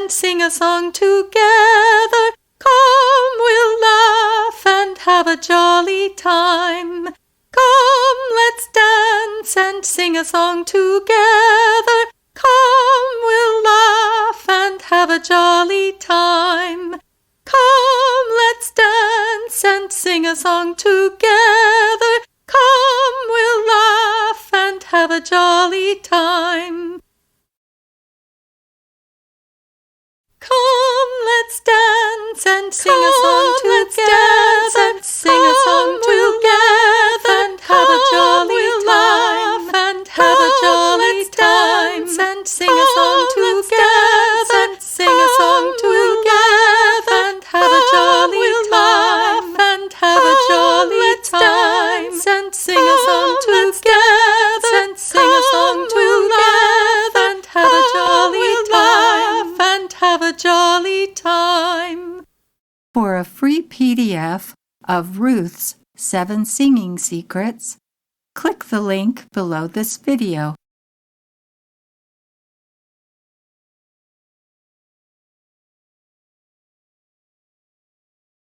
and sing a song together. Come, we'll laugh and have a jolly time. Come, let's dance and sing a song together. Come, we'll laugh and have a jolly time. Come, let's dance and sing a song together. Come, we'll laugh and have a jolly time. Come, let's dance and sing a song together. Sing a song together and have a jolly time. And have a jolly time. And sing a song together. Sing a song together and have a jolly time. And have a jolly time. And sing a song together. And sing a song together and have a jolly time. And have a jolly time. For a free PDF of Ruth's 7 Singing Secrets, click the link below this video.